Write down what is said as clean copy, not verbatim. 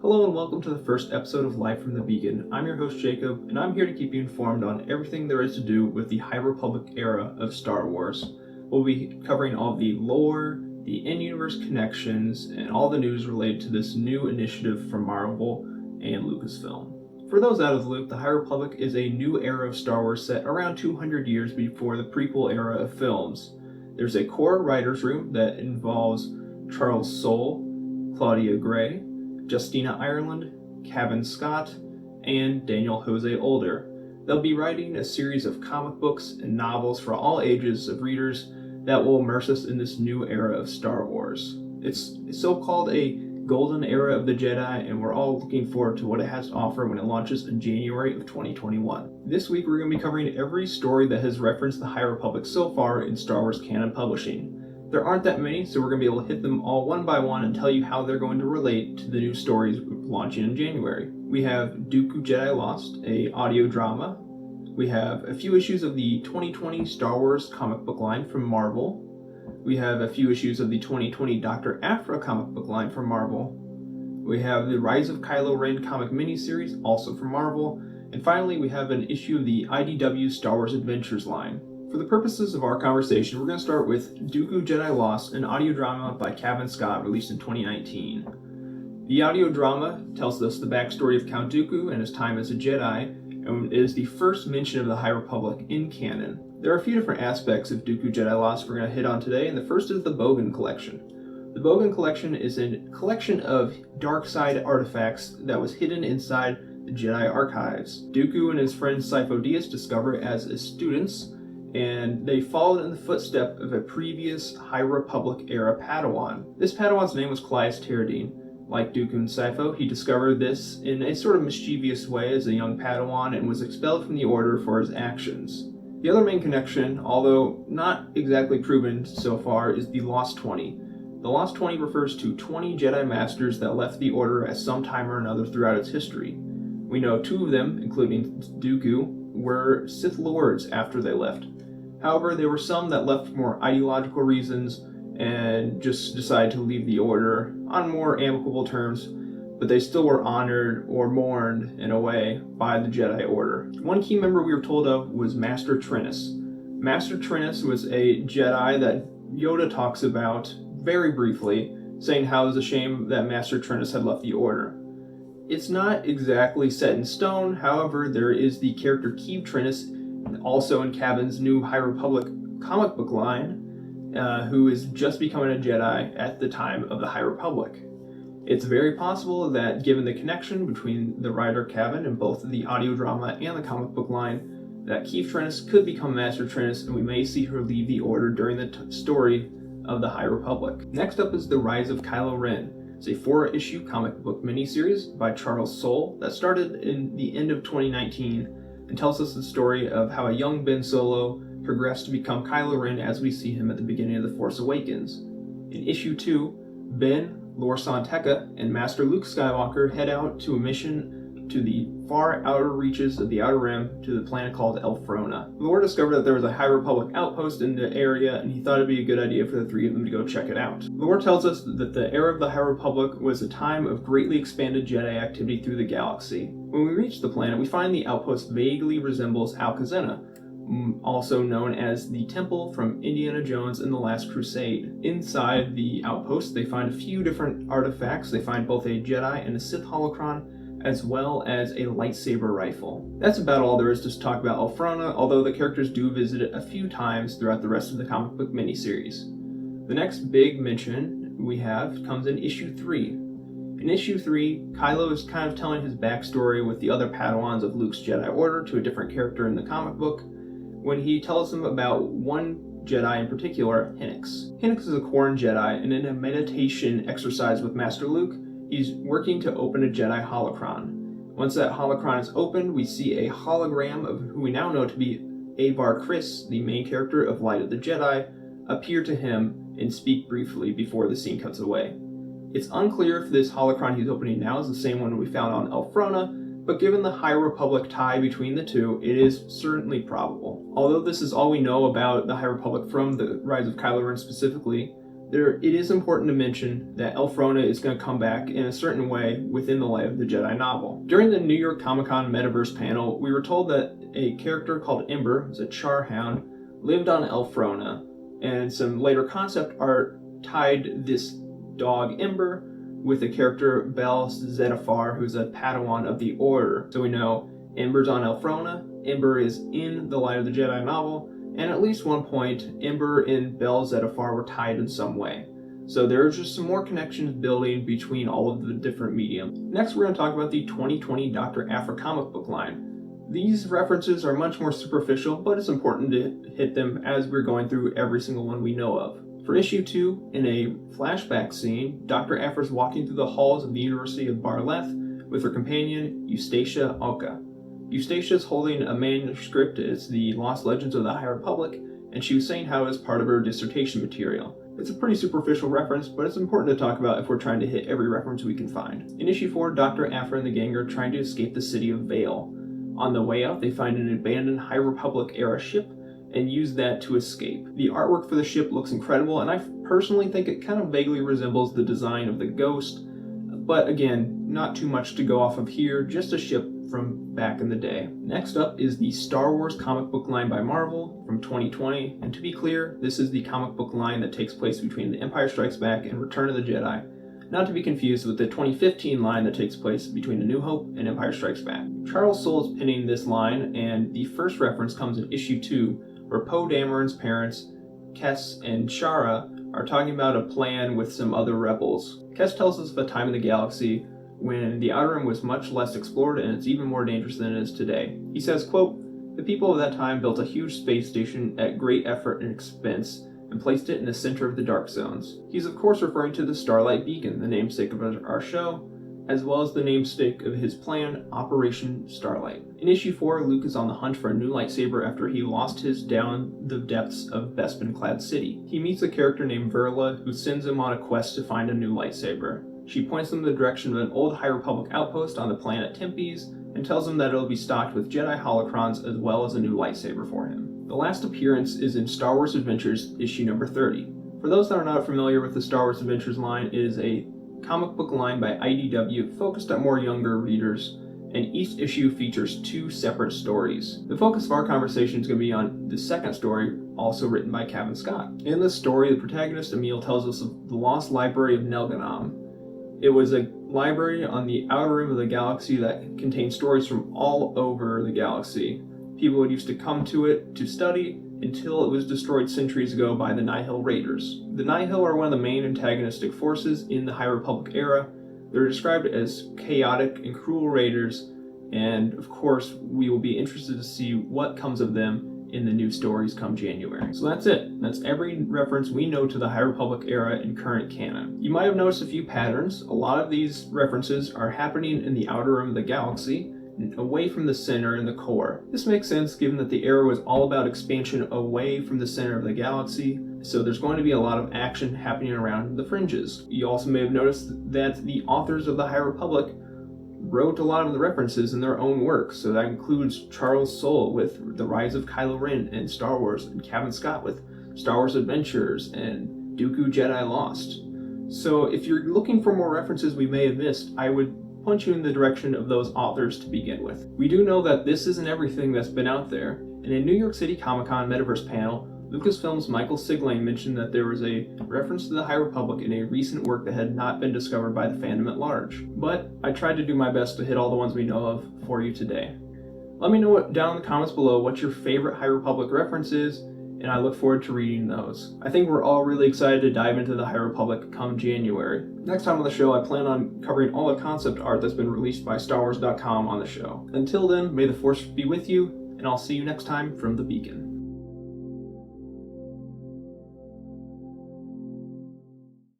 Hello and welcome to the first episode of Live from the Beacon. I'm your host Jacob, and I'm here to keep you informed on everything there is to do with the High Republic era of Star Wars. We'll be covering all the lore, the in-universe connections, and all the news related to this new initiative from Marvel and Lucasfilm. For those out of the loop, the High Republic is a new era of Star Wars set around 200 years before the prequel era of films. There's a core writer's room that involves Charles Soule, Claudia Gray, Justina Ireland, Cavan Scott, and Daniel Jose Older. They'll be writing a series of comic books and novels for all ages of readers that will immerse us in this new era of Star Wars. It's so-called a golden era of the Jedi, and we're all looking forward to what it has to offer when it launches in January of 2021. This week we're going to be covering every story that has referenced the High Republic so far in Star Wars canon publishing. There aren't that many, so we're going to be able to hit them all one by one and tell you how they're going to relate to the new stories launching in January. We have Dooku Jedi Lost, a audio drama. We have a few issues of the 2020 Star Wars comic book line from Marvel. We have a few issues of the 2020 Dr. Aphra comic book line from Marvel. We have the Rise of Kylo Ren comic miniseries, also from Marvel. And finally, we have an issue of the IDW Star Wars Adventures line. For the purposes of our conversation, we're going to start with Dooku Jedi Lost, an audio drama by Cavan Scott released in 2019. The audio drama tells us the backstory of Count Dooku and his time as a Jedi, and it is the first mention of the High Republic in canon. There are a few different aspects of Dooku Jedi Lost we're going to hit on today, and the first is the Bogan Collection. The Bogan Collection is a collection of dark side artifacts that was hidden inside the Jedi archives. Dooku and his friend Sifo Dyas discover it as students, and they followed in the footsteps of a previous High Republic era Padawan. This Padawan's name was Clias Terradine. Like Dooku and Sifo, he discovered this in a sort of mischievous way as a young Padawan and was expelled from the Order for his actions. The other main connection, although not exactly proven so far, is the Lost 20. The Lost 20 refers to 20 Jedi Masters that left the Order at some time or another throughout its history. We know two of them, including Dooku, were Sith Lords after they left. However, there were some that left for more ideological reasons and just decided to leave the Order on more amicable terms, but they still were honored or mourned in a way by the Jedi Order. One key member we were told of was Master Trennis. Master Trennis was a Jedi that Yoda talks about very briefly, saying how it was a shame that Master Trennis had left the Order. It's not exactly set in stone, however, there is the character Keeve Trennis, also in Cavan's new High Republic comic book line, who is just becoming a Jedi at the time of the High Republic. It's very possible that given the connection between the writer Cavan and both the audio drama and the comic book line, that Keeve Trennis could become Master Trennis, and we may see her leave the Order during the story of the High Republic. Next up is The Rise of Kylo Ren. It's a 4-issue comic book miniseries by Charles Soule that started in the end of 2019 and tells us the story of how a young Ben Solo progressed to become Kylo Ren as we see him at the beginning of The Force Awakens. In issue 2, Ben, Lor San Tekka, and Master Luke Skywalker head out to a mission to the far outer reaches of the Outer Rim to the planet called Elfrona. Lor discovered that there was a High Republic outpost in the area, and he thought it'd be a good idea for the three of them to go check it out. Lor tells us that the era of the High Republic was a time of greatly expanded Jedi activity through the galaxy. When we reach the planet, we find the outpost vaguely resembles Alcazena, also known as the temple from Indiana Jones and the Last Crusade. Inside the outpost, they find a few different artifacts. They find both a Jedi and a Sith holocron, as well as a lightsaber rifle. That's about all there is to talk about Elfrona, although the characters do visit it a few times throughout the rest of the comic book miniseries. The next big mention we have comes in issue 3. In issue 3, Kylo is kind of telling his backstory with the other Padawans of Luke's Jedi Order to a different character in the comic book, when he tells them about one Jedi in particular, Hennix. Hennix is a Quarren Jedi, and in a meditation exercise with Master Luke, he's working to open a Jedi holocron. Once that holocron is opened, we see a hologram of who we now know to be Avar Kriss, the main character of Light of the Jedi, appear to him and speak briefly before the scene cuts away. It's unclear if this holocron he's opening now is the same one we found on Elfrona, but given the High Republic tie between the two, it is certainly probable. Although this is all we know about the High Republic from the Rise of Kylo Ren specifically, it is important to mention that Elphrona is going to come back in a certain way within the Light of the Jedi novel. During the New York Comic-Con Metaverse panel, we were told that a character called Ember, who's a Charhound, lived on Elphrona, and some later concept art tied this dog Ember with the character Bel Zettifar, who's a Padawan of the Order. So we know Ember's on Elphrona, Ember is in the Light of the Jedi novel, and at least one point, Ember and Bel Zettifar were tied in some way. So there's just some more connections building between all of the different mediums. Next, we're going to talk about the 2020 Dr. Aphra comic book line. These references are much more superficial, but it's important to hit them as we're going through every single one we know of. For issue 2, in a flashback scene, Dr. Aphra is walking through the halls of the University of Barleth with her companion, Eustacia Oka. Eustacia is holding a manuscript. It's the Lost Legends of the High Republic, and she was saying how it's part of her dissertation material. It's a pretty superficial reference, but it's important to talk about if we're trying to hit every reference we can find. In issue 4, Dr. Aphra and the gang are trying to escape the city of Vale. On the way out, they find an abandoned High Republic-era ship and use that to escape. The artwork for the ship looks incredible, and I personally think it kind of vaguely resembles the design of the Ghost, but again, not too much to go off of here, just a ship from back in the day. Next up is the Star Wars comic book line by Marvel from 2020, and to be clear, this is the comic book line that takes place between The Empire Strikes Back and Return of the Jedi, not to be confused with the 2015 line that takes place between A New Hope and Empire Strikes Back. Charles Soule is pinning this line, and the first reference comes in issue 2, where Poe Dameron's parents, Kes and Shara, are talking about a plan with some other rebels. Kes tells us of a time in the galaxy when the Outer Rim was much less explored and it's even more dangerous than it is today. He says, quote, "The people of that time built a huge space station at great effort and expense and placed it in the center of the dark zones." He's of course referring to the Starlight Beacon, the namesake of our show, as well as the namesake of his plan, Operation Starlight. In issue 4, Luke is on the hunt for a new lightsaber after he lost his down the depths of Bespin-clad city. He meets a character named Verla, who sends him on a quest to find a new lightsaber. She points him in the direction of an old High Republic outpost on the planet Tempes, and tells him that it'll be stocked with Jedi holocrons as well as a new lightsaber for him. The last appearance is in Star Wars Adventures, issue number 30. For those that are not familiar with the Star Wars Adventures line, it is a comic book line by IDW focused on more younger readers, and each issue features 2 separate stories. The focus of our conversation is going to be on the second story, also written by Cavan Scott. In this story, the protagonist Emil tells us of the lost library of Nelganam. It was a library on the outer rim of the galaxy that contained stories from all over the galaxy. People would used to come to it to study until it was destroyed centuries ago by the Nihil Raiders. The Nihil are one of the main antagonistic forces in the High Republic era. They're described as chaotic and cruel raiders, and of course we will be interested to see what comes of them in the new stories come January. So that's it. That's every reference we know to the High Republic era in current canon. You might have noticed a few patterns. A lot of these references are happening in the outer rim of the galaxy, away from the center and the core. This makes sense given that the era was all about expansion away from the center of the galaxy, so there's going to be a lot of action happening around the fringes. You also may have noticed that the authors of the High Republic wrote a lot of the references in their own work, so that includes Charles Soule with The Rise of Kylo Ren and Star Wars, and Cavan Scott with Star Wars Adventures and Dooku Jedi Lost. So if you're looking for more references we may have missed, I would point you in the direction of those authors to begin with. We do know that this isn't everything that's been out there. In a New York City Comic-Con Metaverse panel, Lucasfilm's Michael Siglain mentioned that there was a reference to the High Republic in a recent work that had not been discovered by the fandom at large. But I tried to do my best to hit all the ones we know of for you today. Let me know down in the comments below what your favorite High Republic reference is, and I look forward to reading those. I think we're all really excited to dive into the High Republic come January. Next time on the show, I plan on covering all the concept art that's been released by StarWars.com on the show. Until then, may the Force be with you, and I'll see you next time from the Beacon.